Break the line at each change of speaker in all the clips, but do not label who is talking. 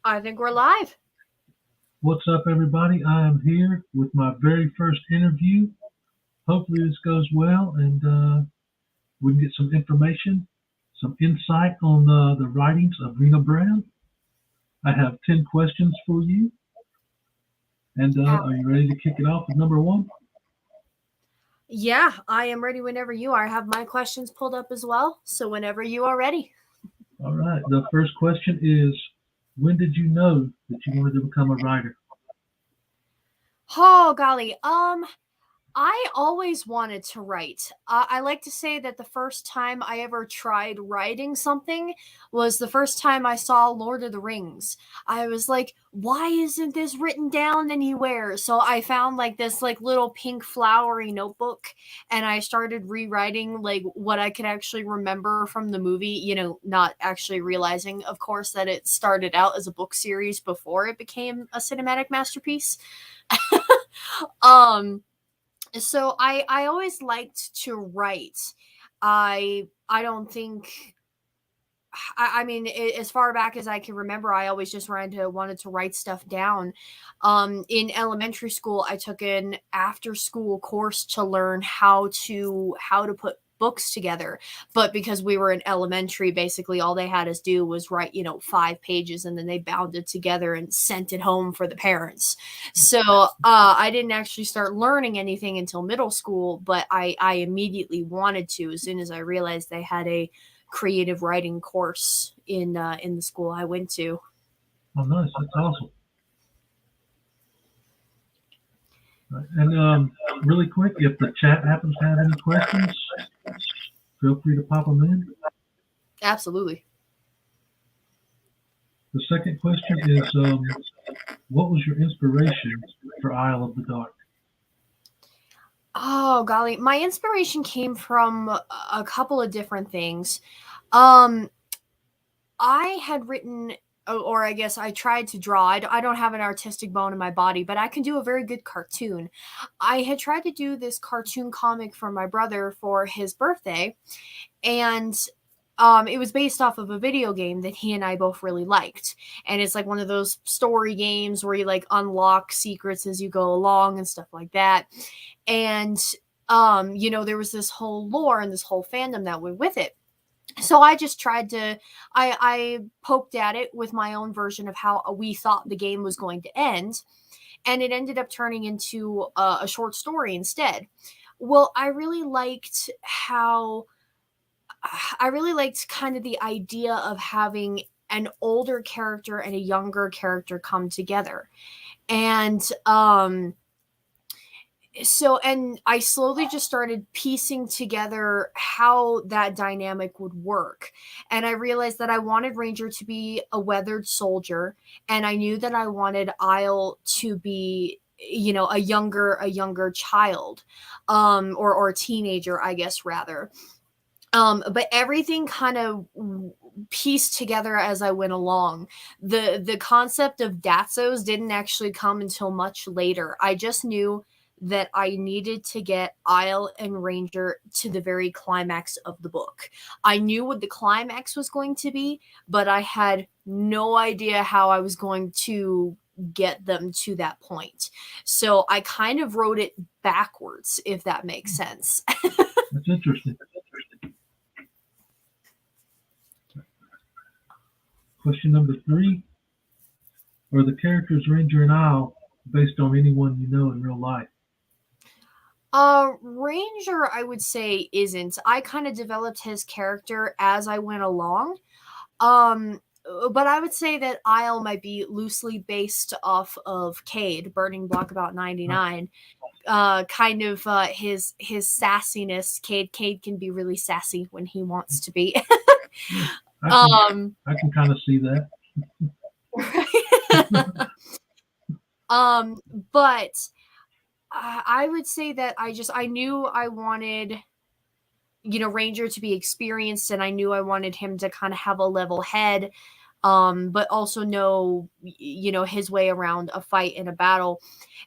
I think we're live.
What's up, everybody? I am here with my very first interview. Hopefully, this goes well and we can get some information, some insight on the writings of Rina Brown. I have 10 questions for you. And are you ready to kick it off with number one?
Yeah, I am ready whenever you are. I have my questions pulled up as well. So whenever you are ready.
All right. The first question is, when did you know that you wanted to become a writer?
Oh, golly. I always wanted to write. I like to say that the first time I ever tried writing something was the first time I saw Lord of the Rings. I was like, why isn't this written down anywhere? So I found like this like little pink flowery notebook and I started rewriting like what I could actually remember from the movie, not actually realizing, of course, that it started out as a book series before it became a cinematic masterpiece. um so I always liked to write. I don't think I mean as far back as I can remember, I always just wanted to write stuff down. In elementary school, I took an after school course to learn how to put books together, but because we were in elementary, basically all they had us do was write 5 pages, and then they bound it together and sent it home for the parents. So I didn't actually start learning anything until middle school, but I immediately wanted to as soon as I realized they had a creative writing course in the school I went to.
Oh, nice. That's awesome. Right. And really quick, if the chat happens to have any questions, feel free to pop them in.
Absolutely.
The second question is, what was your inspiration for Isle of the Dark?
Oh golly, my inspiration came from a couple of different things. Um, I had written, or I guess I tried to draw. I don't have an artistic bone in my body, but I can do a very good cartoon. I had tried to do this cartoon comic for my brother for his birthday, and it was based off of a video game that he and I both really liked. And it's like one of those story games where you like unlock secrets as you go along and stuff like that. And there was this whole lore and this whole fandom that went with it. So I just tried to I poked at it with my own version of how we thought the game was going to end, and it ended up turning into a short story instead. Well, I really liked kind of the idea of having an older character and a younger character come together. And and I slowly just started piecing together how that dynamic would work. And I realized that I wanted Ranger to be a weathered soldier, and I knew that I wanted Isle to be a younger child, or a teenager, I guess, rather. But everything kind of pieced together as I went along. The concept of Datsos didn't actually come until much later. I just knew that I needed to get Isle and Ranger to the very climax of the book. I knew what the climax was going to be, but I had no idea how I was going to get them to that point. So I kind of wrote it backwards, if that makes sense.
That's interesting. Question number 3. Are the characters Ranger and Isle based on anyone you know in real life?
Ranger, I would say, isn't. I kind of developed his character as I went along. Um, but I would say that Isle might be loosely based off of Cade, Burning Block about 99. Kind of his sassiness. Cade can be really sassy when he wants to be.
I can kind of see that.
But I would say that I knew I wanted, Ranger to be experienced, and I knew I wanted him to kind of have a level head. but also know, his way around a fight and a battle.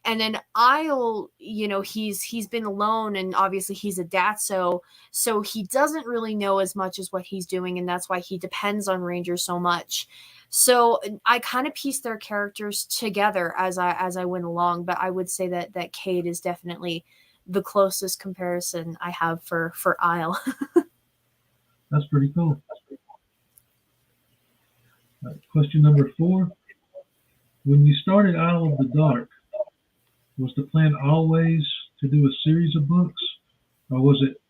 And then Isle, he's been alone, and obviously he's a Datso, so he doesn't really know as much as what he's doing, and that's why he depends on Ranger so much. So I kind of pieced their characters together as I went along, but I would say that Cade is definitely the closest comparison I have for Isle.
That's pretty cool. Question number 4. When you started Isle of the Dark, was the plan always to do a series of books, or was it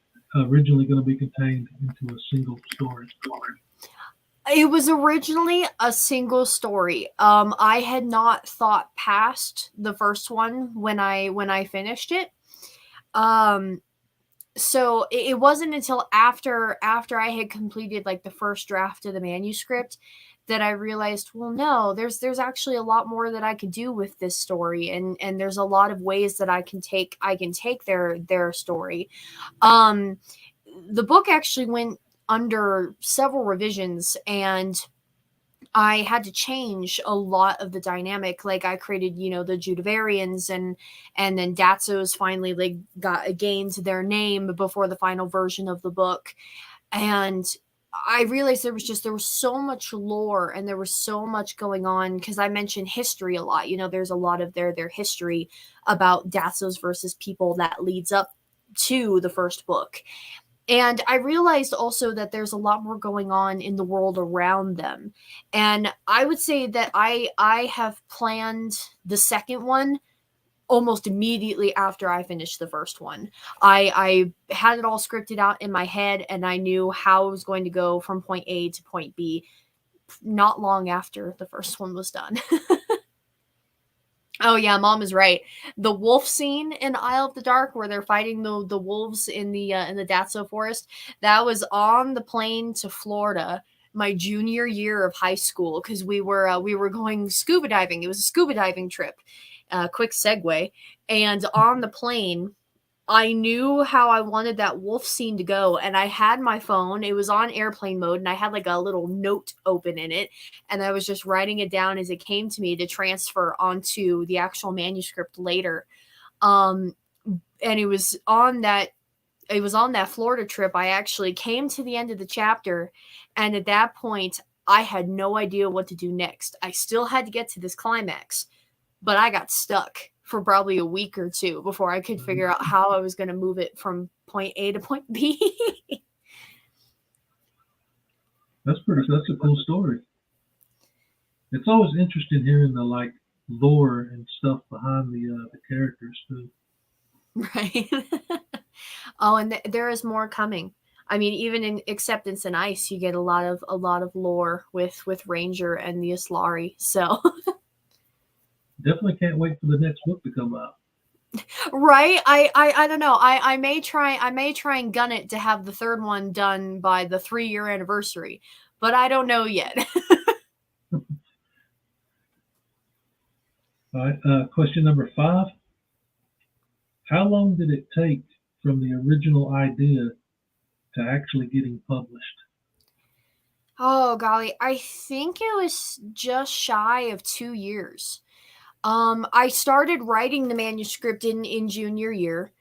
originally going to be contained into a single story?
It was originally a single story. I had not thought past the first one when I finished it. So it wasn't until after I had completed like the first draft of the manuscript that I realized, well, no, there's actually a lot more that I could do with this story, and there's a lot of ways that I can take their story. Um, the book actually went under several revisions, and I had to change a lot of the dynamic. Like I created, the Judavarians, and then Datsos finally like gained their name before the final version of the book. And I realized there was so much lore, and there was so much going on, because I mentioned history a lot. There's a lot of their history about Datsos versus people that leads up to the first book. And I realized also that there's a lot more going on in the world around them. And I would say that I have planned the second one almost immediately after I finished the first one. I had it all scripted out in my head, and I knew how it was going to go from point A to point B not long after the first one was done. Oh yeah, mom is right. The wolf scene in Isle of the Dark, where they're fighting the wolves in the Datso forest, that was on the plane to Florida my junior year of high school, because we were going scuba diving. It was a scuba diving trip. Quick segue. And on the plane, I knew how I wanted that wolf scene to go, and I had my phone. It was on airplane mode, and I had like a little note open in it, and I was just writing it down as it came to me to transfer onto the actual manuscript later. Um, and it was on that Florida trip I actually came to the end of the chapter, and at that point I had no idea what to do next. I still had to get to this climax, but I got stuck for probably a week or two before I could figure out how I was going to move it from point A to point B.
That's a cool story. It's always interesting hearing the like lore and stuff behind the characters too.
Right. Oh, and there is more coming. I mean, even in Acceptance and Ice, you get a lot of lore with Ranger and the Aslari. So
Definitely can't wait for the next book to come out.
right, I don't know. I may try and gun it to have the third one done by the 3-year anniversary, but I don't know yet.
All right, question number 5. How long did it take from the original idea to actually getting published?
Oh golly, I think it was just shy of 2 years. I started writing the manuscript in junior year,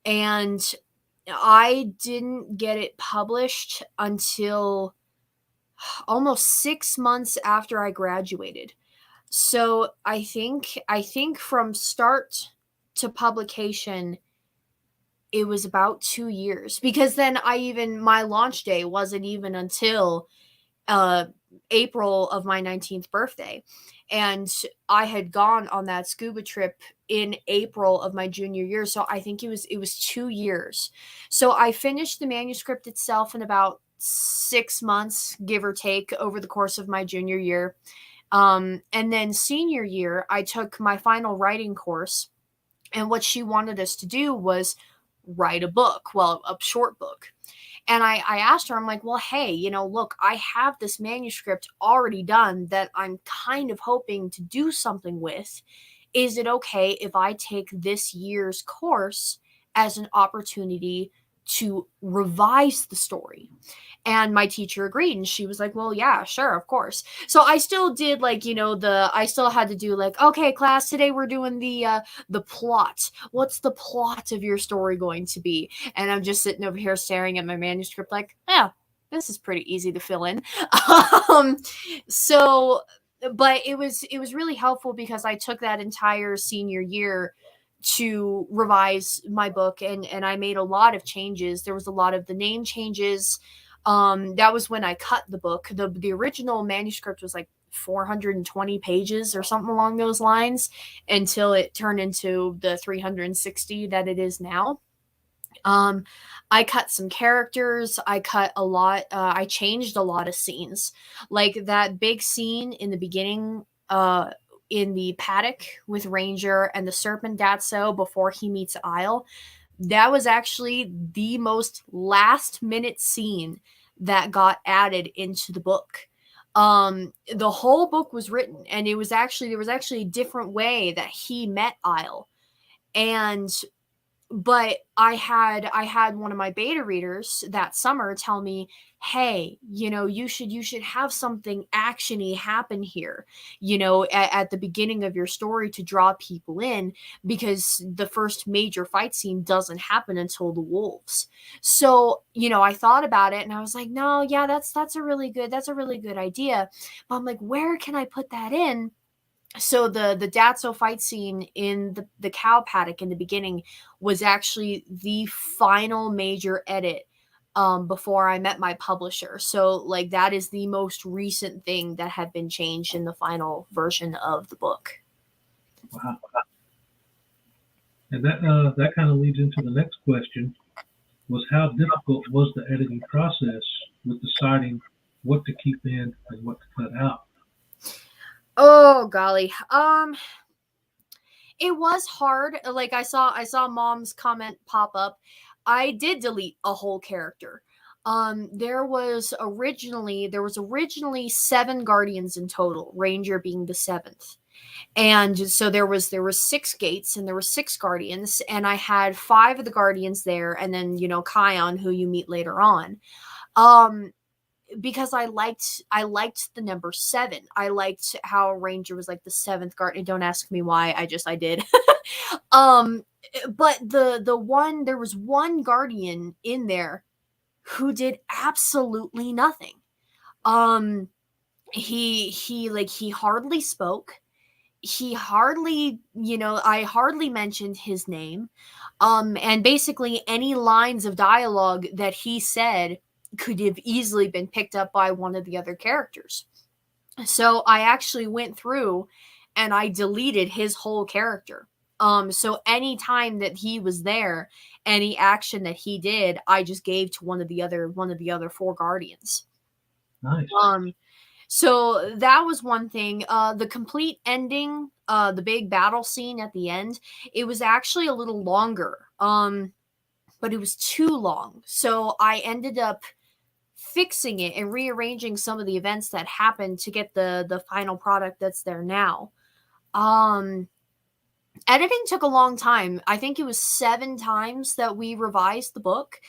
and I didn't get it published until almost 6 months after I graduated. So I think from start to publication, it was about 2 years, because then my launch day wasn't even until uh April of my 19th birthday. And I had gone on that scuba trip in April of my junior year, so I think it was 2 years. So I finished the manuscript itself in about 6 months, give or take, over the course of my junior year. And then senior year, I took my final writing course, and what she wanted us to do was write a book, well, a short book. And I asked her, I'm like, well, hey, look, I have this manuscript already done that I'm kind of hoping to do something with. Is it okay if I take this year's course as an opportunity to revise the story. And my teacher agreed, and she was like, well, yeah, sure, of course. So I still did, like, I still had to do, like, okay, class, today we're doing the plot. What's the plot of your story going to be? And I'm just sitting over here staring at my manuscript like, yeah, this is pretty easy to fill in. um so but it was really helpful because I took that entire senior year to revise my book, and I made a lot of changes. There was a lot of the name changes. That was when I cut the book. The original manuscript was like 420 pages or something along those lines, until it turned into the 360 that it is now. um I cut some characters. I cut a lot. I changed a lot of scenes, like that big scene in the beginning, in the paddock with Ranger and the Serpent Datso before he meets Isle. That was actually the most last minute scene that got added into the book. The whole book was written, and there was actually a different way that he met Isle. And but I had one of my beta readers that summer tell me, hey, you should have something actiony happen here, at the beginning of your story to draw people in, because the first major fight scene doesn't happen until the wolves. So I thought about it, and I was like, no, yeah, that's a really good idea. But I'm like, where can I put that in? So the Datso fight scene in the cow paddock in the beginning was actually the final major edit, before I met my publisher. So, like, that is the most recent thing that had been changed in the final version of the book.
Wow. And that kind of leads into the next question: was how difficult was the editing process with deciding what to keep in and what to cut out?
Oh golly. It was hard. Like, I saw mom's comment pop up. I did delete a whole character. There was originally 7 guardians in total, Ranger being the 7th. And so there was 6 gates, and there were 6 guardians, and I had 5 of the guardians there, and then Kion, who you meet later on. Um because I liked the number 7. I liked how Ranger was like the 7th guardian. Don't ask me why. I did. um but there was one guardian in there who did absolutely nothing. Um he hardly spoke. He hardly, I hardly mentioned his name. And basically any lines of dialogue that he said could have easily been picked up by one of the other characters. So I actually went through and I deleted his whole character. So any time that he was there, any action that he did, I just gave to one of the other 4 guardians.
Nice.
So that was one thing. The complete ending, the big battle scene at the end, it was actually a little longer. But it was too long. So I ended up fixing it and rearranging some of the events that happened to get the final product that's there now. Um Editing took a long time. I think it was 7 times that we revised the book.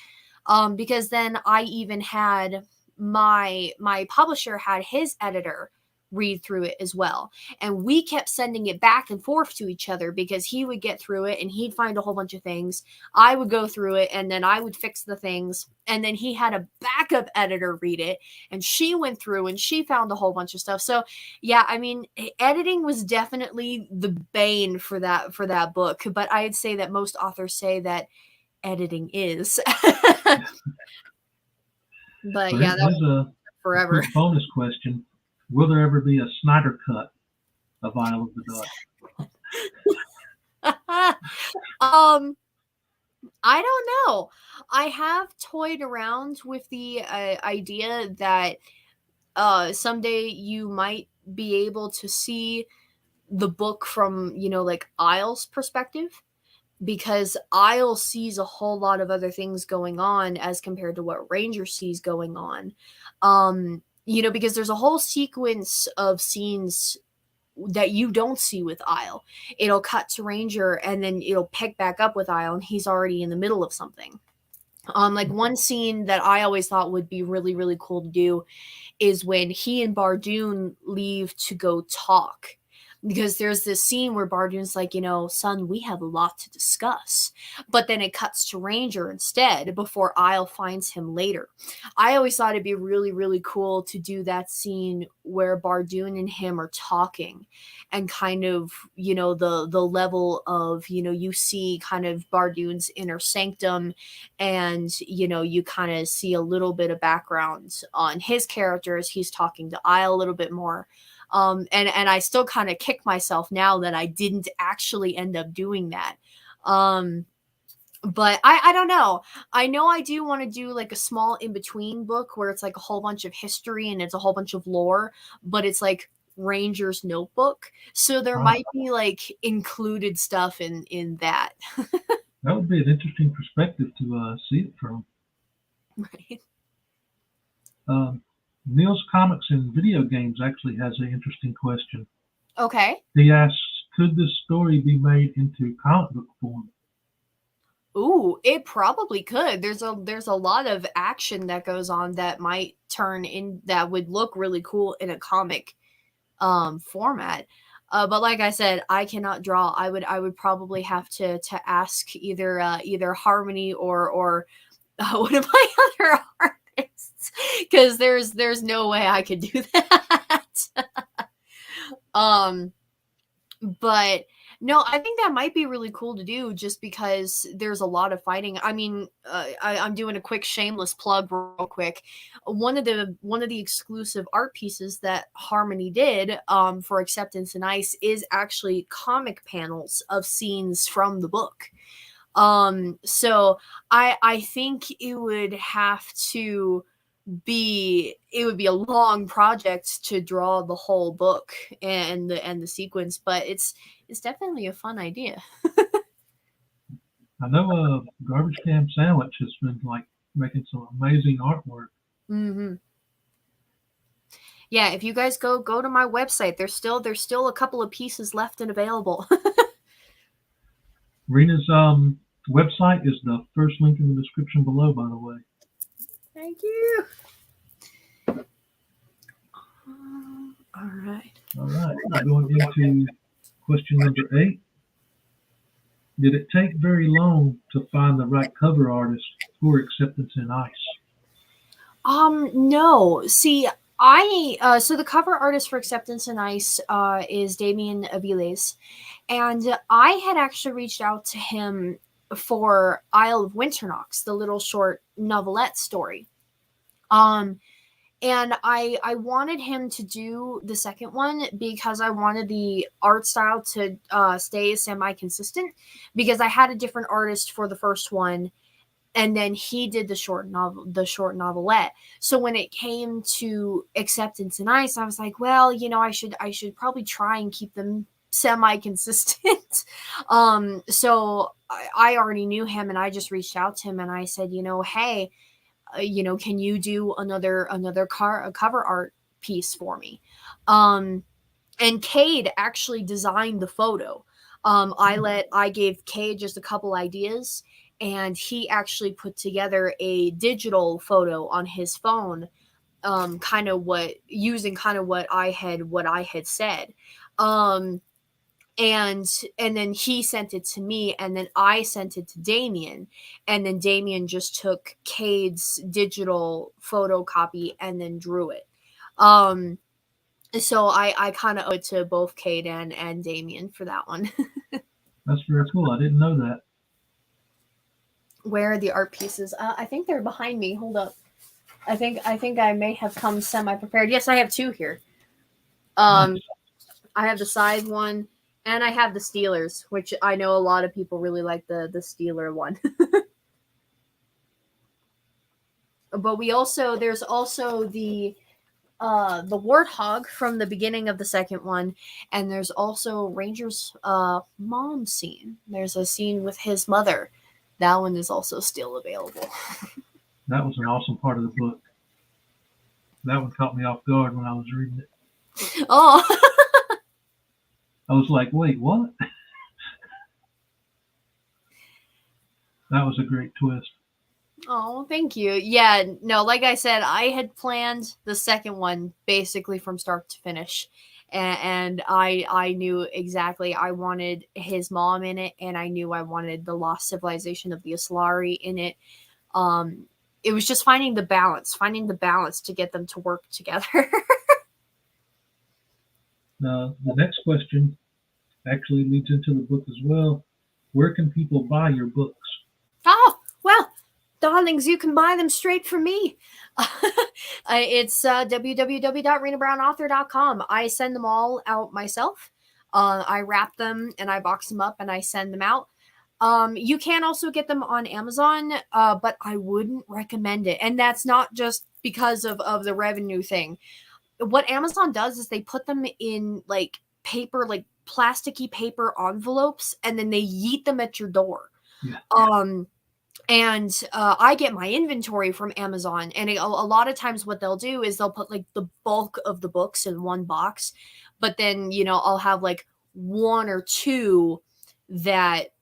Because then I even had my publisher had his editor read through it as well, and we kept sending it back and forth to each other, because he would get through it and he'd find a whole bunch of things. I would go through it, and then I would fix the things, and then he had a backup editor read it, and she went through and she found a whole bunch of stuff. So yeah, I mean, editing was definitely the bane for that book, but I'd say that most authors say that editing is. But
So
yeah, that
here's
was
a
forever.
quick bonus question: will there ever be a Snyder cut of Isle of the Dust?
I don't know. I have toyed around with the idea that someday you might be able to see the book from, like, Isle's perspective, because Isle sees a whole lot of other things going on as compared to what Ranger sees going on. Because there's a whole sequence of scenes that you don't see with Isle. It'll cut to Ranger, and then it'll pick back up with Isle, and he's already in the middle of something. Like one scene that I always thought would be really, really cool to do is when he and Bardoon leave to go talk. Because there's this scene where Bardoon's like, son, we have a lot to discuss. But then it cuts to Ranger instead before Isle finds him later. I always thought it'd be really, really cool to do that scene where Bardoon and him are talking and kind of, the level of, you see kind of Bardoon's inner sanctum, and you kind of see a little bit of background on his character as he's talking to Isle a little bit more. And I still kind of kick myself now that I didn't actually end up doing that. But I don't know. I know I do want to do like a small in-between book where it's like a whole bunch of history and it's a whole bunch of lore, but it's like Ranger's notebook. So there might be like included stuff in that.
That would be an interesting perspective to see it from.
Right.
Neil's Comics and Video Games actually has an interesting question.
Okay.
He asks, could this story be made into comic book form?
Ooh, it probably could. There's a lot of action that goes on that might turn in that would look really cool in a comic format. But like I said, I cannot draw. I would probably have to ask either Harmony or one of my other artists, because there's no way I could do that. But no, I think that might be really cool to do just because there's a lot of fighting. I mean, I'm doing a quick shameless plug real quick. One of the exclusive art pieces that Harmony did for Acceptance and Ice is actually comic panels of scenes from the book. So I think it would be a long project to draw the whole book and the sequence, but it's definitely a fun idea.
I know Garbage Can Sandwich has been like making some amazing artwork.
Mm-hmm. Yeah, if you guys go to my website, there's still a couple of pieces left and available.
Rina's website is the first link in the description below, by the way.
Thank you. All right.
Going into question number 8. Did it take very long to find the right cover artist for Acceptance and Ice?
No. See, so the cover artist for Acceptance and Ice is Damien Aviles, and I had actually reached out to him for Isle of Winternox, the little short novelette story. And I wanted him to do the second one because I wanted the art style to stay semi-consistent, because I had a different artist for the first one, and then he did the short novelette. So when it came to Acceptance and Ice, I was like, well, I should probably try and keep them semi-consistent. So I already knew him, and I just reached out to him and I said, hey, can you do another cover art piece for me? And Cade actually designed the photo. I gave Cade just a couple ideas, and he actually put together a digital photo on his phone, using what I had said. And then he sent it to me, and then I sent it to Damien, and then Damien just took Cade's digital photocopy and then drew it. So I kind of owe it to both Cade and Damien for that one.
That's very cool. I didn't know that.
Where are the art pieces? I think they're behind me. Hold up. I think I may have come semi-prepared. Yes, I have 2 here.
Nice.
I have the side one, and I have the Steelers, which I know a lot of people really like the Steeler one. But there's also the warthog from the beginning of the second one, and there's also Ranger's mom scene. There's a scene with his mother. That one is also still available.
That was an awesome part of the book. That one caught me off guard when I was reading it.
Oh.
I was like, wait, what? That was a great twist.
Oh, thank you. Yeah, no, like I said, I had planned the second one basically from start to finish. And I knew exactly I wanted his mom in it, and I knew I wanted the lost civilization of the Aslari in it. Um, it was just finding the balance to get them to work together.
Now, the next question actually leads into the book as well. Where can people buy your books?
Oh, well, darlings, you can buy them straight from me. It's www.rinabrownauthor.com. I send them all out myself. I wrap them and I box them up and I send them out. You can also get them on Amazon, but I wouldn't recommend it. And that's not just because of the revenue thing. What Amazon does is they put them in like paper, like plasticky paper envelopes, and then they yeet them at your door.
Yeah.
And I get my inventory from Amazon, and a lot of times what they'll do is they'll put like the bulk of the books in one box, but then I'll have like one or two that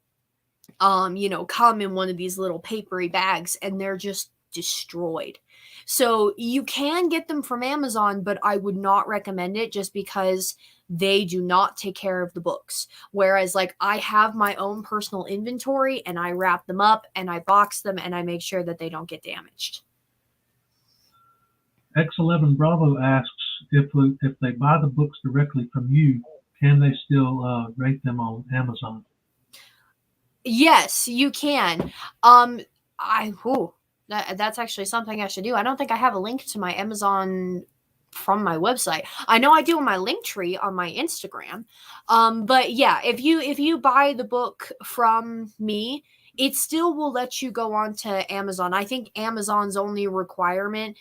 come in one of these little papery bags, and they're just destroyed. So you can get them from Amazon, but I would not recommend it just because they do not take care of the books. Whereas, like, I have my own personal inventory and I wrap them up and I box them and I make sure that they don't get damaged.
X11 Bravo asks if they buy the books directly from you, can they still rate them on Amazon?
Yes, you can. That's actually something I should do. I don't think I have a link to my Amazon from my website. I know I do in my link tree on my Instagram. But yeah, if you buy the book from me, it still will let you go on to Amazon. I think Amazon's only requirement,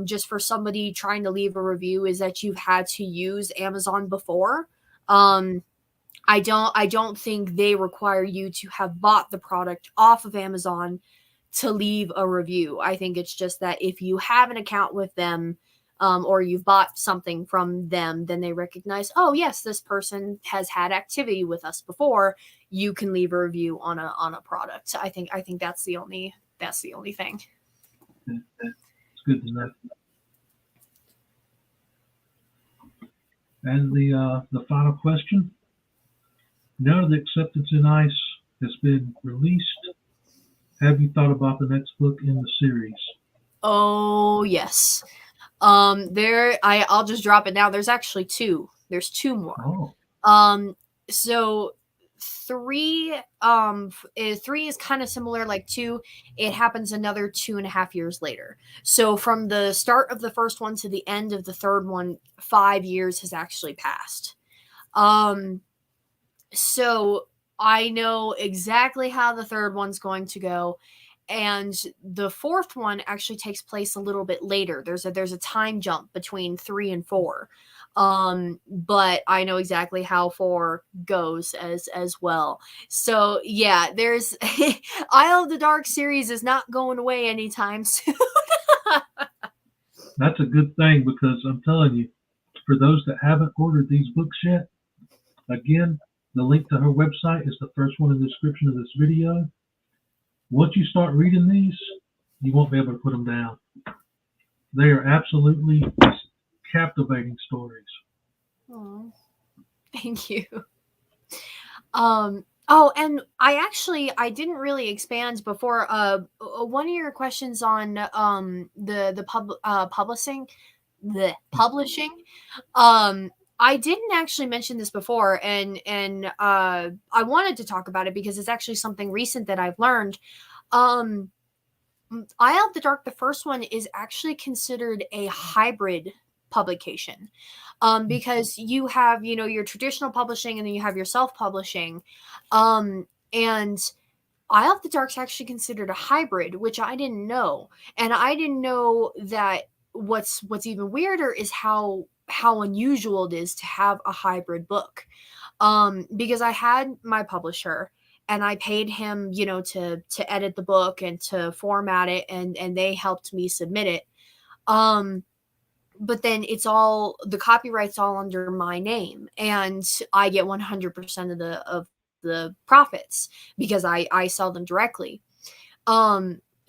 just for somebody trying to leave a review, is that you've had to use Amazon before. I don't think they require you to have bought the product off of Amazon to leave a review. I think it's just that if you have an account with them, or you've bought something from them, then they recognize, oh yes, this person has had activity with us before. You can leave a review on a product. I think that's the only thing.
It's good to know. And the final question: now the acceptance in ICE has been released, have you thought about the next book in the series?
Oh yes. I'll just drop it now. There's actually two. There's two more.
Oh,
So three is kind of similar like two. It happens another 2.5 years later. So from the start of the first one to the end of the third one, 5 years has actually passed. Um, so I know exactly how the third one's going to go. And the fourth one actually takes place a little bit later. There's a time jump between 3 and 4. But I know exactly how 4 goes as well. So yeah, there's Isle of the Dark series is not going away anytime soon.
that's a good thing, because I'm telling you, for those that haven't ordered these books yet, again, the link to her website is the first one in the description of this video. Once you start reading these, you won't be able to put them down. They are absolutely captivating stories.
Aw, thank you. Oh, and I didn't really expand before. One of your questions on the publishing. I didn't actually mention this before, and I wanted to talk about it because it's actually something recent that I've learned. Um, Eye of the Dark, the first one, is actually considered a hybrid publication, because you have your traditional publishing and then you have your self publishing, and Eye of the Dark's actually considered a hybrid, which I didn't know. And I didn't know that what's even weirder is how unusual it is to have a hybrid book. Because I had my publisher and I paid him, to edit the book and to format it, and they helped me submit it. Um but then the copyright's all under my name, and I get 100% of the profits because I sell them directly.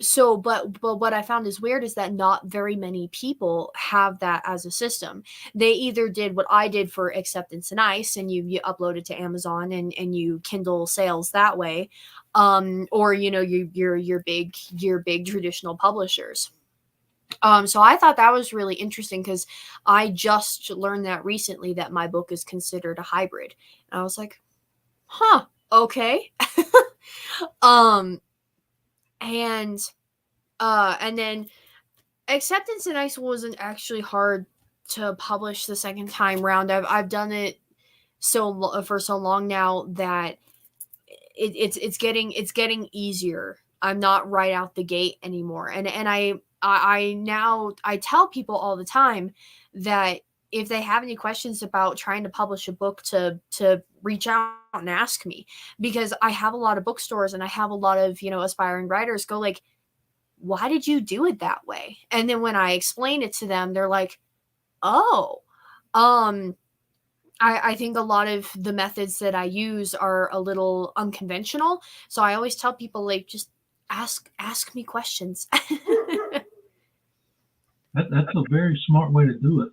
So, but what I found is weird is that not very many people have that as a system. They either did what I did for Acceptance and Ice, and you upload it to Amazon and you Kindle sales that way, or you know your big traditional publishers. So I thought that was really interesting because I just learned that recently that my book is considered a hybrid, and I was like, huh, okay. um, and and then Acceptance and Ice wasn't actually hard to publish the second time round. I've done it for so long now that it's getting easier. I'm not right out the gate anymore, and I now I tell people all the time that if they have any questions about trying to publish a book to reach out and ask me, because I have a lot of bookstores and I have a lot of aspiring writers go like, why did you do it that way? And then when I explain it to them, they're like, oh, um, I think a lot of the methods that I use are a little unconventional. So I always tell people like, just ask me questions.
That's a very smart way to do it.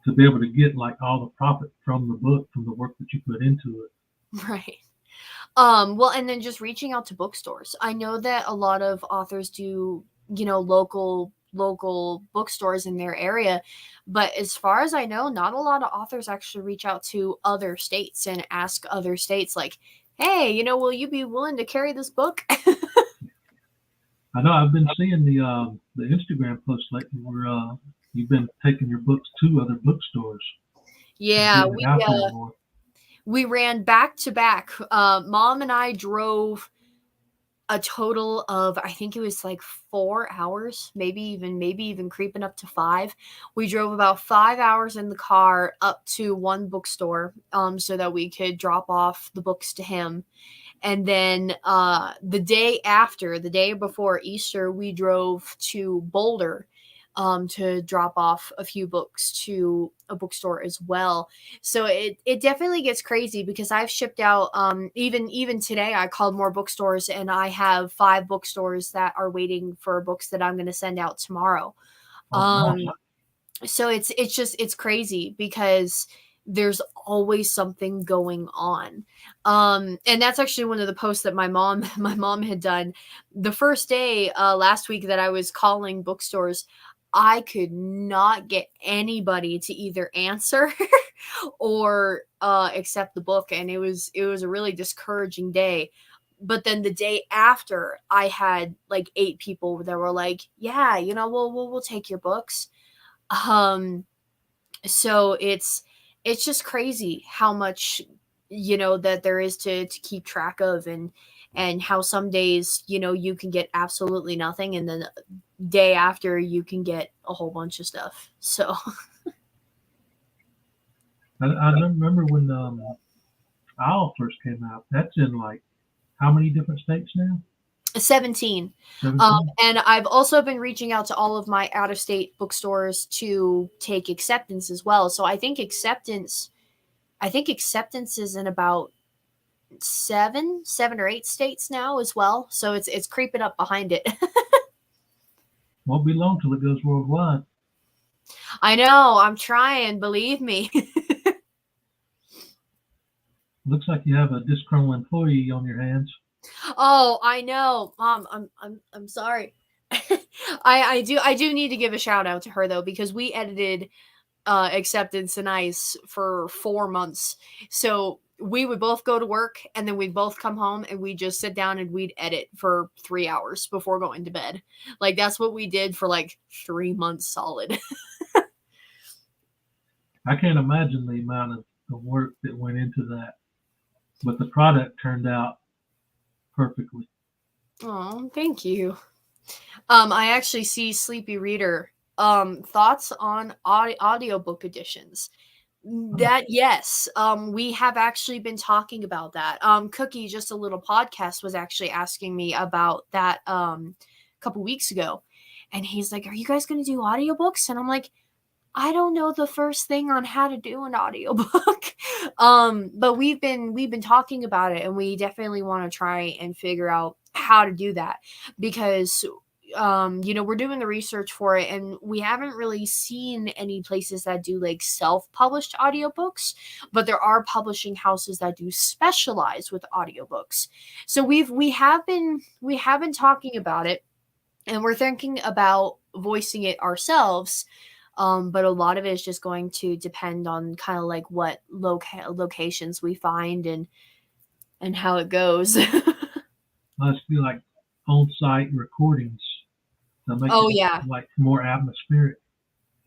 To be able to get like all the profit from the book, from the work that you put into it.
Right. Well, and then just reaching out to bookstores. I know that a lot of authors do, local bookstores in their area, but as far as I know, not a lot of authors actually reach out to other states and ask other states like, "Hey, will you be willing to carry this book?"
I know I've been seeing the Instagram posts lately where you've been taking your books to other bookstores and
Yeah,
getting it out there more.
we ran back to back. Mom and I drove a total of, I think it was like 4 hours, maybe even creeping up to 5. We drove about 5 hours in the car up to one bookstore, so that we could drop off the books to him. And then the day before Easter, we drove to Boulder, to drop off a few books to a bookstore as well. So it definitely gets crazy because I've shipped out, even today I called more bookstores and I have 5 bookstores that are waiting for books that I'm going to send out tomorrow.
Oh, nice.
So it's crazy because there's always something going on. And that's actually one of the posts that my mom my mom had done the first day last week that I was calling bookstores. I could not get anybody to either answer or accept the book, and it was a really discouraging day. But then the day after, I had like 8 people that were like, "Yeah, we'll take your books." Um, so it's just crazy how much that there is to keep track of, and how some days you can get absolutely nothing, and then the day after you can get a whole bunch of stuff. So
I remember when Owl first came out. That's in like how many different states now?
17.
17.
And I've also been reaching out to all of my out of state bookstores to take acceptance as well. So I think acceptance is in about seven or 8 states now as well. So it's creeping up behind it.
Won't be long till it goes worldwide.
I know, I'm trying, believe me.
Looks like you have a disgruntled employee on your hands.
Oh, I know. Mom, I'm sorry. I do need to give a shout out to her though, because we edited Acceptance and Ice for 4 months. So we would both go to work and then we'd both come home and we'd just sit down and we'd edit for 3 hours before going to bed. Like that's what we did for like 3 months solid.
I can't imagine the amount of work that went into that, but the product turned out perfectly.
Oh, thank you. I actually see Sleepy Reader. Thoughts on audiobook editions?
Oh,
That yes, we have actually been talking about that. Cookie, just a little podcast, was actually asking me about that a couple weeks ago, and he's like, "Are you guys going to do audiobooks?" And I'm like, I don't know the first thing on how to do an audiobook. But we've been talking about it, and we definitely want to try and figure out how to do that, because we're doing the research for it, and we haven't really seen any places that do like self-published audiobooks, but there are publishing houses that do specialize with audiobooks. So we have been talking about it, and we're thinking about voicing it ourselves. But a lot of it is just going to depend on kind of like what locations we find, and how it goes.
Must be like on-site recordings to make
Oh
it
yeah.
like more atmospheric.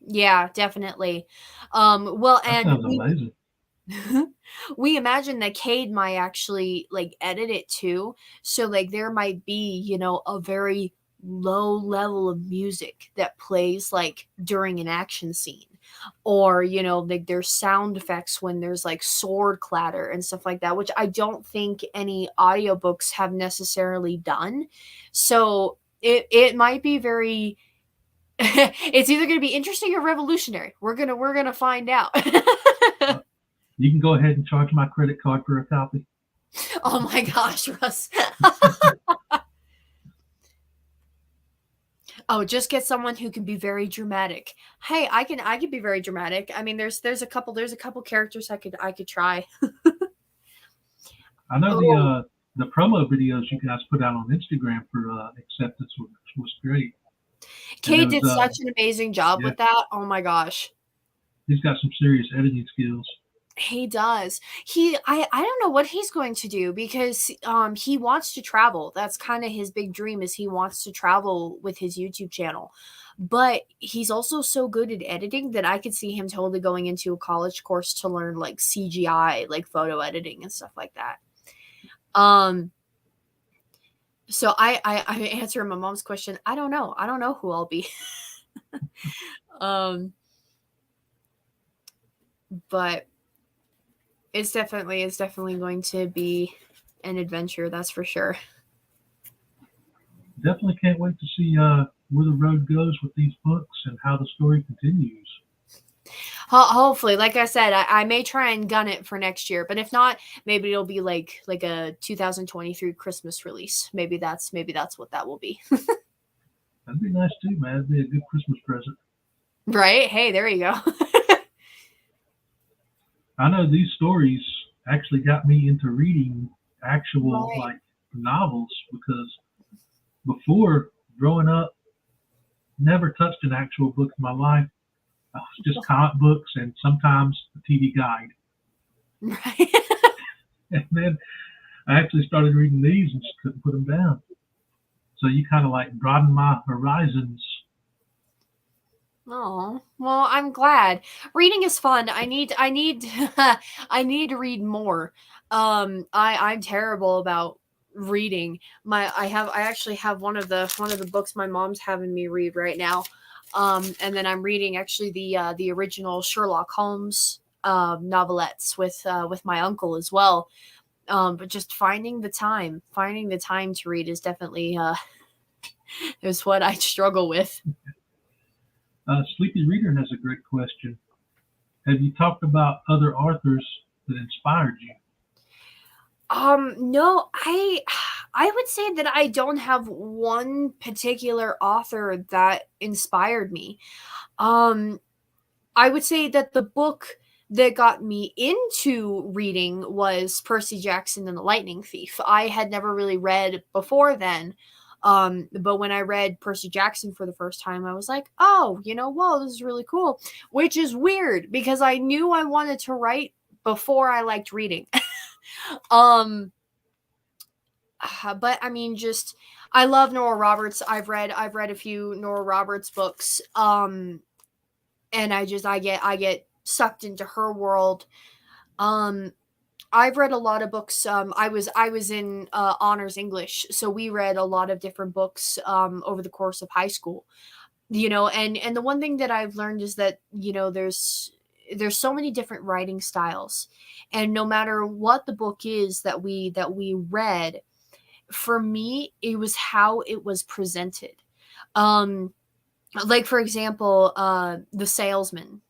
Yeah, definitely. Well,
That
and
sounds amazing.
we imagine that Cade might actually like edit it too. So like there might be, a very low level of music that plays like during an action scene. Or, like there's sound effects when there's like sword clatter and stuff like that, which I don't think any audiobooks have necessarily done. So it might be very it's either going to be interesting or revolutionary. We're gonna find out.
Uh, you can go ahead and charge my credit card for a copy.
Oh my gosh, Russ. Oh, just get someone who can be very dramatic. Hey, I can be very dramatic. I mean, there's a couple characters I could try.
I know
Oh,
the promo videos you guys put out on Instagram for acceptance was great, and there
Kate
was
did such an amazing job
yeah,
with that. Oh my gosh.
he's got some serious editing skills.
He does. I don't know what he's going to do, because he wants to travel. That's kind of his big dream, is he wants to travel with his YouTube channel. But he's also so good at editing that I could see him totally going into a college course to learn like CGI, like photo editing and stuff like that. Um so I answer my mom's question. I don't know. I don't know who I'll be. um but it's definitely going to be an adventure, that's for sure.
Definitely can't wait to see where the road goes with these books and how the story continues.
Hopefully, like I said, I may try and gun it for next year, but if not, maybe it'll be like a 2023 Christmas release. Maybe that's what that will be.
That'd be nice too, man. It'd be a good Christmas present.
Right? Hey, there you go.
I know these stories actually got me into reading actual
Right.
like novels because before growing up, never touched an actual book in my life. Just comic books and sometimes a TV guide.
Right.
And then I actually started reading these and just couldn't put them down. So you kind of like broaden my horizons.
Oh, well, I'm glad. Reading is fun. I need I need to read more. I'm terrible about reading. I actually have one of the books my mom's having me read right now. And then I'm reading actually the original Sherlock Holmes novelettes with my uncle as well. But just finding the time to read is definitely is what I struggle with.
Sleepy Reader has a great question. Have you talked about other authors that inspired you?
No, I would say that I don't have one particular author that inspired me. Um, I would say that the book that got me into reading was Percy Jackson and the Lightning Thief. I had never really read before then. But when I read Percy Jackson for the first time, I was like, oh, whoa, this is really cool. Which is weird because I knew I wanted to write before I liked reading. um, but I mean, just I love Nora Roberts. I've read a few Nora Roberts books. And I get sucked into her world. Um, I've read a lot of books. I was in honors English, so we read a lot of different books over the course of high school. And the one thing that I've learned is that there's so many different writing styles, and no matter what the book is that we read, for me, it was how it was presented. Um, like for example, The Salesman.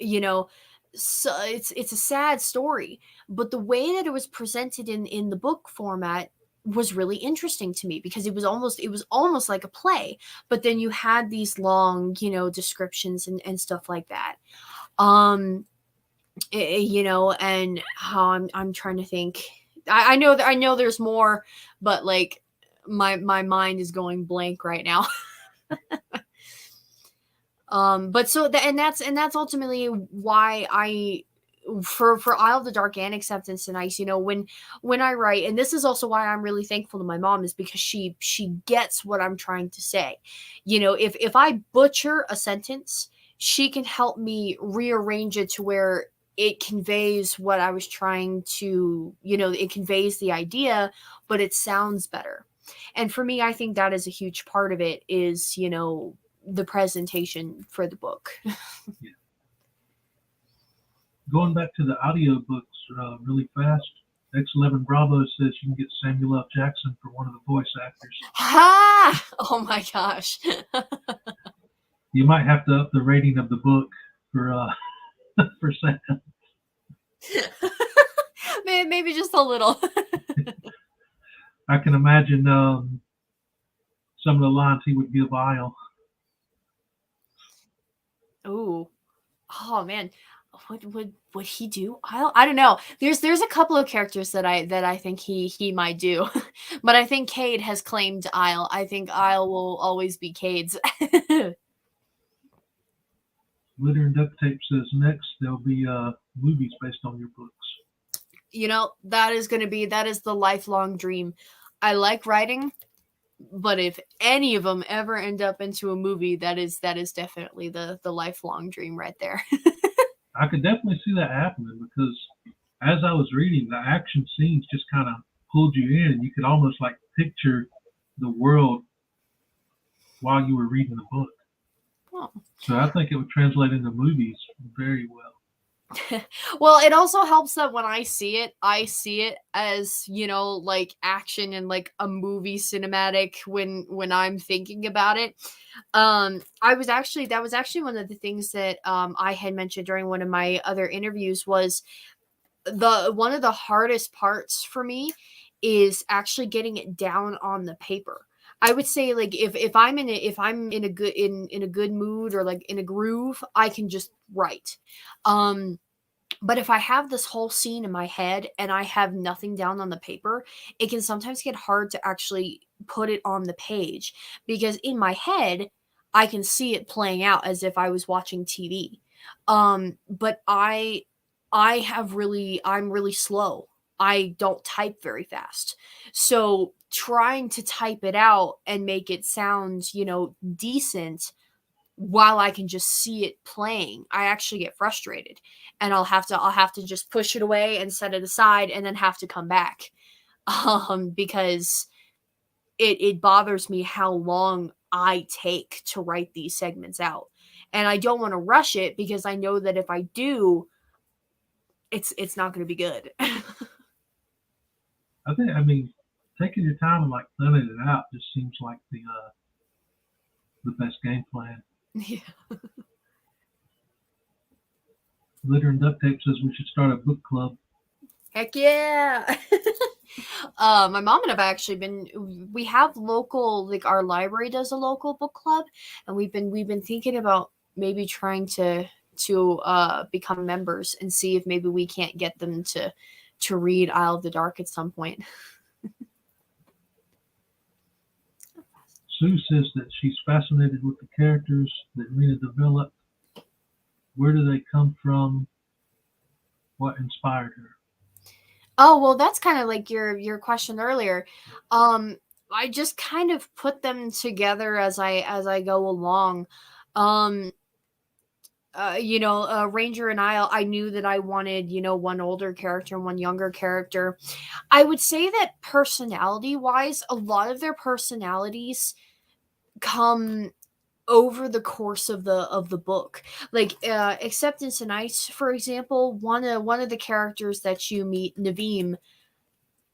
You know, so it's a sad story, but the way that it was presented in the book format was really interesting to me because it was almost like a play, but then you had these long, descriptions and stuff like that. And how I'm trying to think. I know there's more, but like my mind is going blank right now. But so and that's ultimately why I for Isle of the Dark and Acceptance and Ice, when I write, and this is also why I'm really thankful to my mom, is because she gets what I'm trying to say. If I butcher a sentence, she can help me rearrange it to where it conveys what I was trying to, it conveys the idea, but it sounds better. And for me, I think that is a huge part of it is, the presentation for the book.
Yeah. Going back to the audiobooks really fast, X11 Bravo says you can get Samuel L. Jackson for one of the voice actors.
Ha! Oh my gosh.
You might have to up the rating of the book for for Sam.
Maybe just a little.
I can imagine some of the lines he would give Isle.
Ooh. Oh man. What would he do? I don't know. There's a couple of characters that I think he might do. But I think Cade has claimed Isle. I think Isle will always be Cade's.
Glitter and Duct Tape says next there'll be movies based on your books.
That is the lifelong dream. I like writing, but if any of them ever end up into a movie, that is definitely the lifelong dream right there.
I could definitely see that happening because as I was reading, the action scenes just kind of pulled you in, and you could almost like picture the world while you were reading the book.
Oh.
So I think it would translate into movies very well.
Well, it also helps that when I see it as, like action and like a movie cinematic when I'm thinking about it. That was actually one of the things that I had mentioned during one of my other interviews was one of the hardest parts for me is actually getting it down on the paper. I would say like if I'm in a good mood or like in a groove, I can just write. But if I have this whole scene in my head and I have nothing down on the paper, it can sometimes get hard to actually put it on the page because in my head, I can see it playing out as if I was watching TV. But I'm really slow. I don't type very fast. So trying to type it out and make it sound, decent while I can just see it playing, I actually get frustrated and I'll have to just push it away and set it aside and then have to come back. Because it bothers me how long I take to write these segments out. And I don't want to rush it because I know that if I do, it's not going to be good.
I mean, taking your time and like planning it out just seems like the best game plan.
Yeah.
Glitter and Duct Tape says we should start a book club.
Heck yeah. My mom and I've actually we have local, like our library does a local book club, and we've been thinking about maybe trying to become members and see if maybe we can't get them to read Isle of the Dark at some point.
Sue says that she's fascinated with the characters that Rina developed. Where do they come from? What inspired her?
Oh, well, that's kind of like your question earlier. I just kind of put them together as I go along. Ranger and I knew that I wanted, one older character and one younger character. I would say that personality wise, a lot of their personalities come over the course of the book. Like Acceptance and Ice, for example, one of the characters that you meet, Naveem,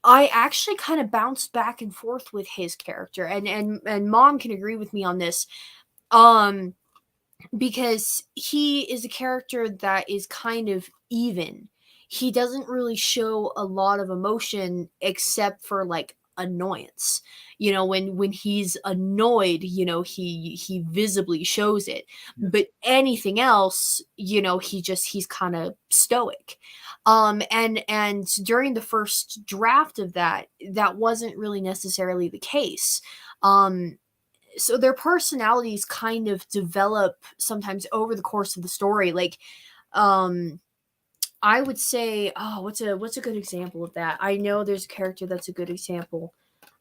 I actually kind of bounced back and forth with his character, and Mom can agree with me on this. Because he is a character that is kind of even. He doesn't really show a lot of emotion except for like annoyance. When he's annoyed, he visibly shows it.
Yeah.
But anything else, he's kind of stoic. And during the first draft of that wasn't really necessarily the case. So their personalities kind of develop sometimes over the course of the story. Like, I would say, oh, what's a good example of that? I know there's a character that's a good example.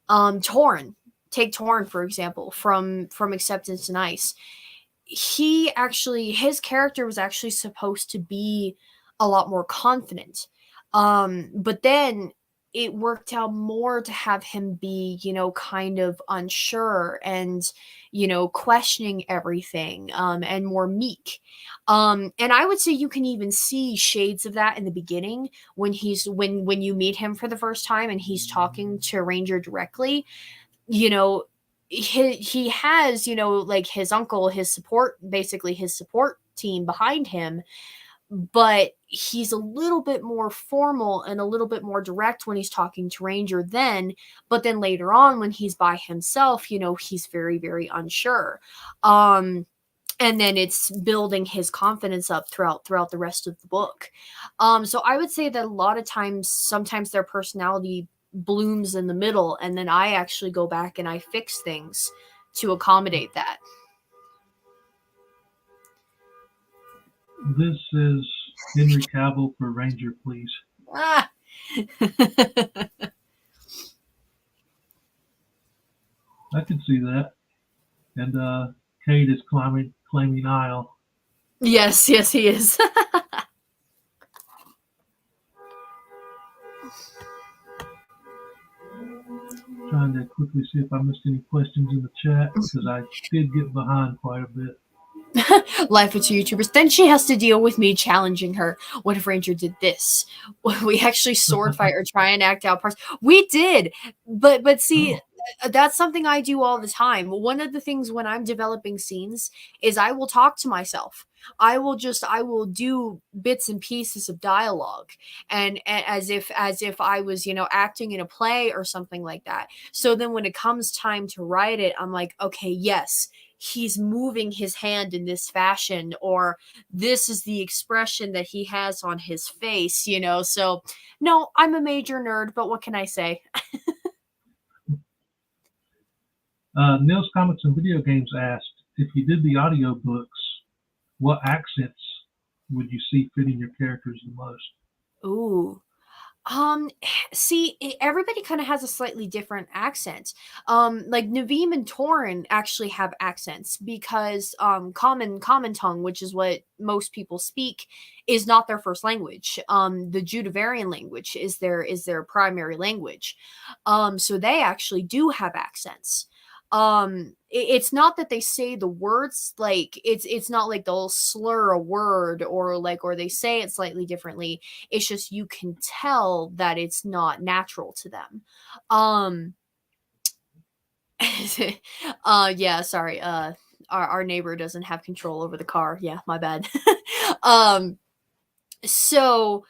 Torn. Take Torn, for example, from Acceptance and Ice. His character was actually supposed to be a lot more confident. But then it worked out more to have him be, kind of unsure and, questioning everything, and more meek. And I would say you can even see shades of that in the beginning when when you meet him for the first time and he's talking to Ranger directly. you know he has, like his uncle, basically his support team behind him, but he's a little bit more formal and a little bit more direct when he's talking to Ranger but then later on when he's by himself, he's very, very unsure. And then it's building his confidence up throughout the rest of the book. So I would say that a lot of times, sometimes their personality blooms in the middle, and then I actually go back and I fix things to accommodate that.
This is Henry Cavill for Ranger, please.
Ah.
I can see that. And Kate is claiming Isle.
Yes, he is.
Trying to quickly see if I missed any questions in the chat, because I did get behind quite a bit.
Life with two YouTubers. Then she has to deal with me challenging her. What if Ranger did this? We actually sword fight or try and act out parts. We did, but see, that's something I do all the time. One of the things when I'm developing scenes is I will talk to myself. I will do bits and pieces of dialogue, and as if I was, acting in a play or something like that. So then when it comes time to write it, I'm like, okay, yes, he's moving his hand in this fashion, or this is the expression that he has on his face, So no, I'm a major nerd, but what can I say?
Nils Comics and Video Games asked, if you did the audiobooks, what accents would you see fitting your characters the most?
Ooh. See, everybody kind of has a slightly different accent. Like Naveem and Torin actually have accents because common tongue, which is what most people speak, is not their first language. The Judavarian language is their primary language. So they actually do have accents. It's not that they say the words, like it's not like they'll slur a word or they say it slightly differently. It's just you can tell that it's not natural to them. Yeah, sorry. Our neighbor doesn't have control over the car. Yeah, my bad. So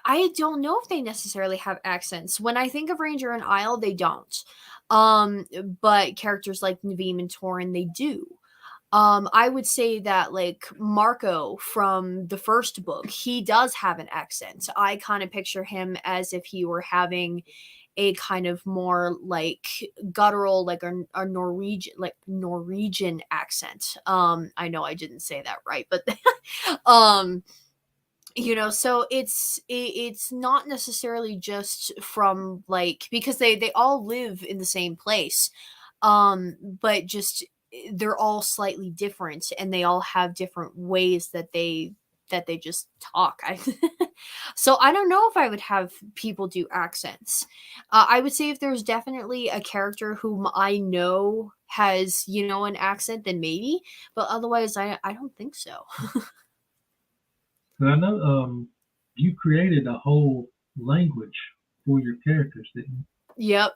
I don't know if they necessarily have accents. When I think of Ranger and Isle, they don't. But characters like Naveem and Torin, they do. I would say that like Marco from the first book, he does have an accent. I kind of picture him as if he were having a kind of more like guttural, like a Norwegian accent. I know I didn't say that right, but so it's not necessarily just from like, because they all live in the same place, but just they're all slightly different and they all have different ways that they just talk. So I don't know if I would have people do accents. I would say if there's definitely a character whom I know has an accent, then maybe, but otherwise I don't think so.
I know you created a whole language for your characters, didn't you?
Yep.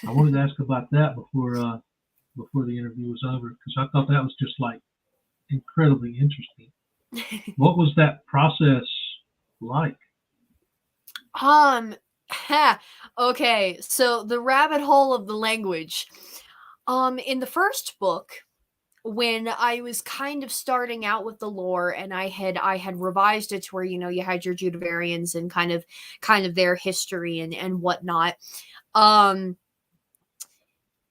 I wanted to ask about that before the interview was over, because I thought that was just like incredibly interesting. What was that process like?
Okay, so the rabbit hole of the language. In the first book, when I was kind of starting out with the lore, and I had revised it to where, you had your Judavarians and kind of their history and whatnot. Um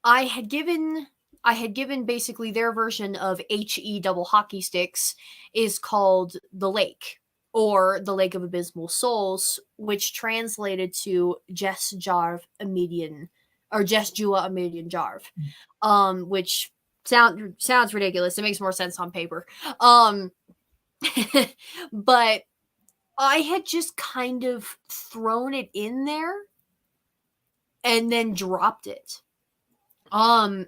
I had given I had given basically their version of HE double hockey sticks is called the lake, or the Lake of Abysmal Souls, which translated to Jes Jarv Amedian, or Jes Jua Amedian Jarv, which sounds ridiculous. It makes more sense on paper. Um but I had just kind of thrown it in there and then dropped it. Um,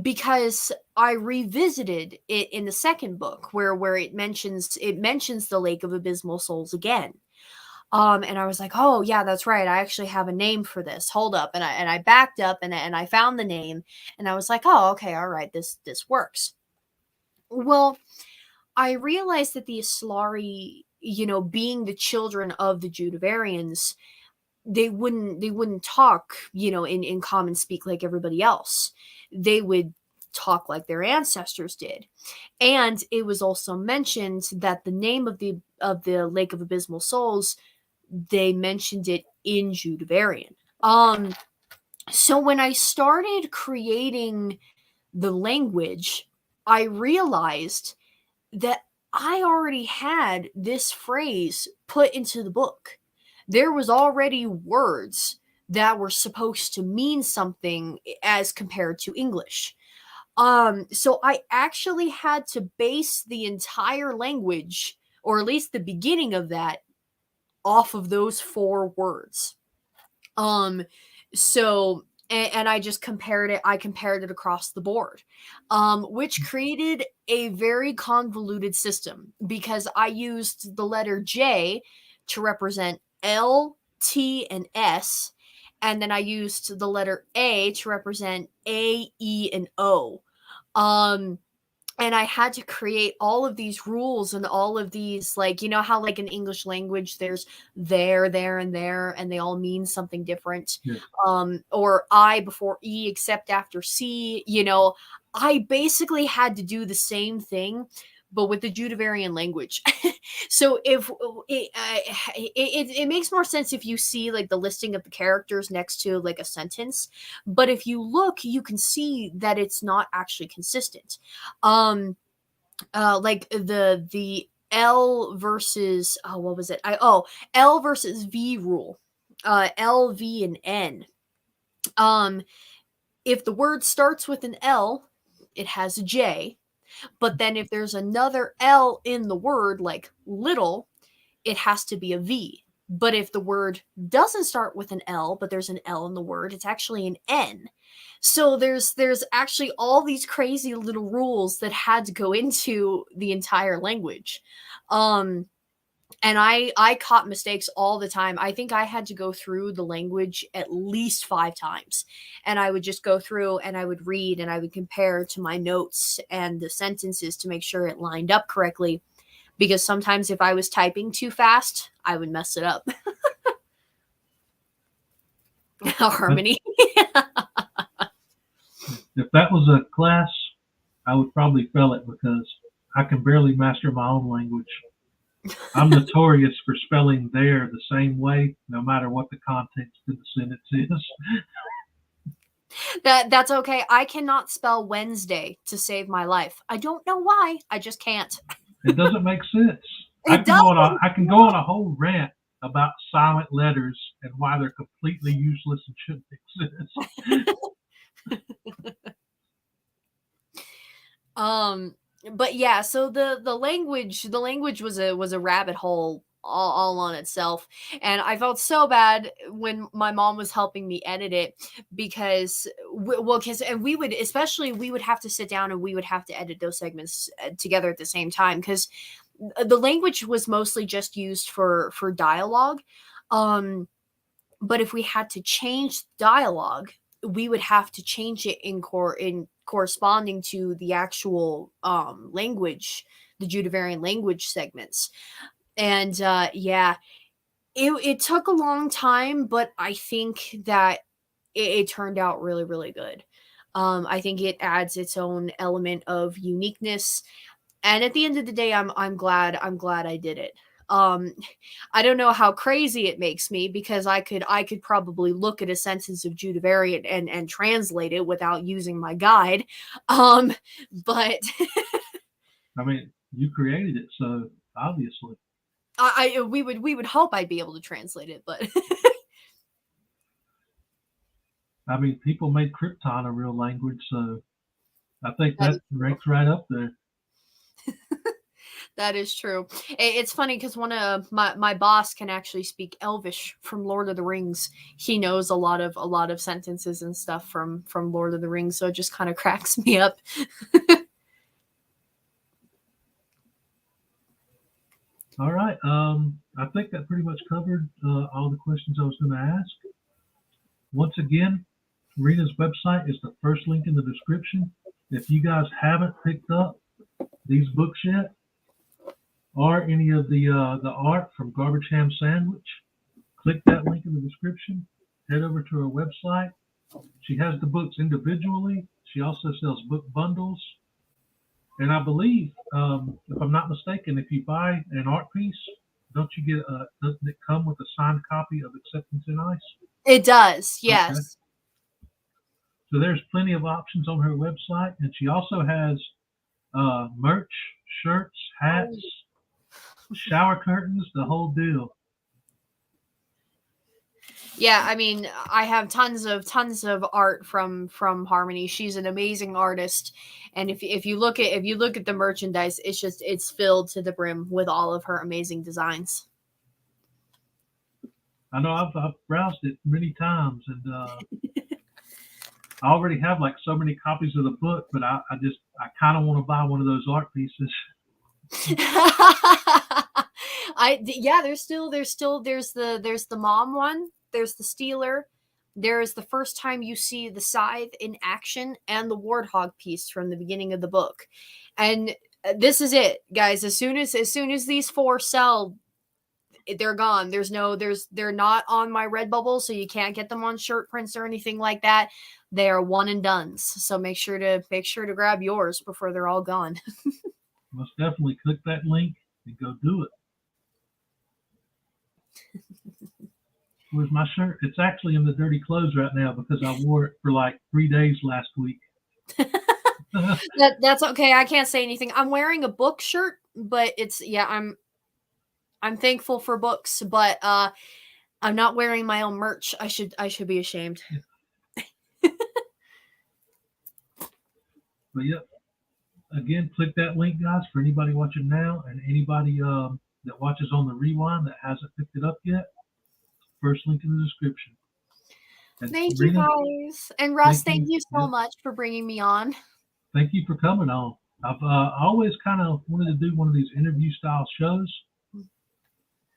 because I revisited it in the second book, where it mentions the Lake of Abysmal Souls again. And I was like, oh yeah, that's right. I actually have a name for this. Hold up, and I backed up, and I found the name, and I was like, oh, okay, all right, this works. Well, I realized that the Aslari, being the children of the Judavarians, they wouldn't talk, in common speak like everybody else. They would talk like their ancestors did. And it was also mentioned that the name of the Lake of Abysmal Souls, they mentioned it in Judavarian. So when I started creating the language, I realized that I already had this phrase put into the book. There was already words that were supposed to mean something as compared to English. So I actually had to base the entire language, or at least the beginning of that, off of those four words. Um, so and I compared it across the board, which created a very convoluted system because I used the letter J to represent L, T, and S, and then I used the letter A to represent A, E, and O. Um, and I had to create all of these rules and all of these, like, how, like, in English language there's there, and they all mean something different.
Yes.
Or I before E except after C. I basically had to do the same thing, but with the Judavarian language. So if it makes more sense if you see, like, the listing of the characters next to, like, a sentence, but if you look, you can see that it's not actually consistent. Like the L versus, what was it? L versus V rule. L, V, and N. Um, if the word starts with an L, it has a J. But then if there's another L in the word, like little, it has to be a V. But if the word doesn't start with an L, but there's an L in the word, it's actually an N. So there's actually all these crazy little rules that had to go into the entire language. Um and I caught mistakes all the time. I think I had to go through the language at least 5 times. And I would just go through and I would read and I would compare to my notes and the sentences to make sure it lined up correctly, because sometimes if I was typing too fast, I would mess it up. Harmony.
If that was a class, I would probably fail it because I can barely master my own language. I'm notorious for spelling there the same way, no matter what the context of the sentence is.
That's okay. I cannot spell Wednesday to save my life. I don't know why. I just can't.
It doesn't make sense.
It doesn't.
I can go on a whole rant about silent letters and why they're completely useless and shouldn't exist.
But yeah, so the language was a rabbit hole all on itself, and I felt so bad when my mom was helping me edit it, because and we would have to sit down and we would have to edit those segments together at the same time, because the language was mostly just used for dialogue. um but if we had to change dialogue, we would have to change it in corresponding to the actual language, the Judavarian language segments. And yeah, It took a long time, but I think that it turned out really, really good. I think it adds its own element of uniqueness, and at the end of the day, I'm glad I did it. Um, I don't know how crazy it makes me, because I could probably look at a sentence of Judevari and translate it without using my guide. But
I mean, you created it, so obviously.
we would hope I'd be able to translate it, but
I mean, people made Krypton a real language, so I think
that
that
is true.
ranks right up there.
That is true. It's funny because one of my boss can actually speak Elvish from Lord of the Rings. He knows a lot of sentences and stuff from Lord of the Rings, so it just kind of cracks me up.
All right. I think that pretty much covered all the questions I was going to ask. Once again, Rina's website is the first link in the description. If you guys haven't picked up these books yet, or any of the art from Garbage Ham Sandwich, click that link in the description. Head over to her website. She has the books individually. She also sells book bundles. And I believe, if I'm not mistaken, if you buy an art piece, don't you get doesn't it come with a signed copy of Acceptance in Ice?
It does,
Okay.
yes.
So there's plenty of options on her website, and she also has merch, shirts, hats, shower curtains, the whole deal.
Yeah, I mean, I have tons of art from Harmony. She's an amazing artist, and if you look at the merchandise, it's filled to the brim with all of her amazing designs.
I know I've browsed it many times, and I already have like so many copies of the book, but I kind of want to buy one of those art pieces.
There's the mom one, there's the Stealer, there's the first time you see the scythe in action, and the warthog piece from the beginning of the book. And this is it, guys. As soon as these four sell, they're gone. They're not on my Redbubble, so you can't get them on shirt prints or anything like that. They are one and dones. So make sure to grab yours before they're all gone.
Most definitely click that link and go do it. Where's my shirt? It's actually in the dirty clothes right now because I wore it for like 3 days last week.
That's okay. I can't say anything. I'm wearing a book shirt, but I'm thankful for books, but I'm not wearing my own merch. I should be ashamed.
But yep, again, click that link, guys, for anybody watching now and anybody that watches on the rewind that hasn't picked it up yet. First link in the description. And
Thank you,
Rina,
guys. And Russ, thank you so
Yep,
much for bringing me on.
thank you for coming on. I've always kind of wanted to do one of these interview style shows,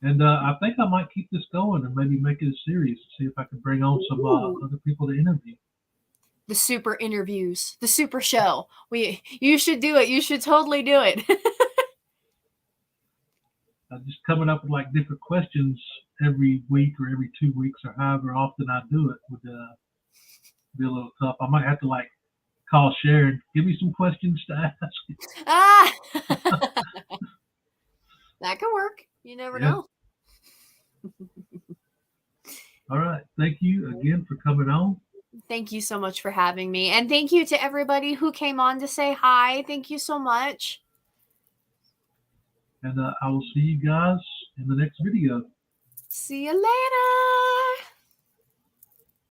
and I think I might keep this going and maybe make it a series. See if I can bring on some other people to interview.
The super interviews, the super show. You should do it. You should totally do it.
Just coming up with like different questions every week or every 2 weeks or however often I do it would be a little tough. I might have to like call Sharon, give me some questions to ask.
Ah, that could work. You never
Yeah.
know.
All right. Thank you again for coming on.
Thank you so much for having me. And thank you to everybody who came on to say hi. Thank you so much.
And I will see you guys in the next video.
See you later.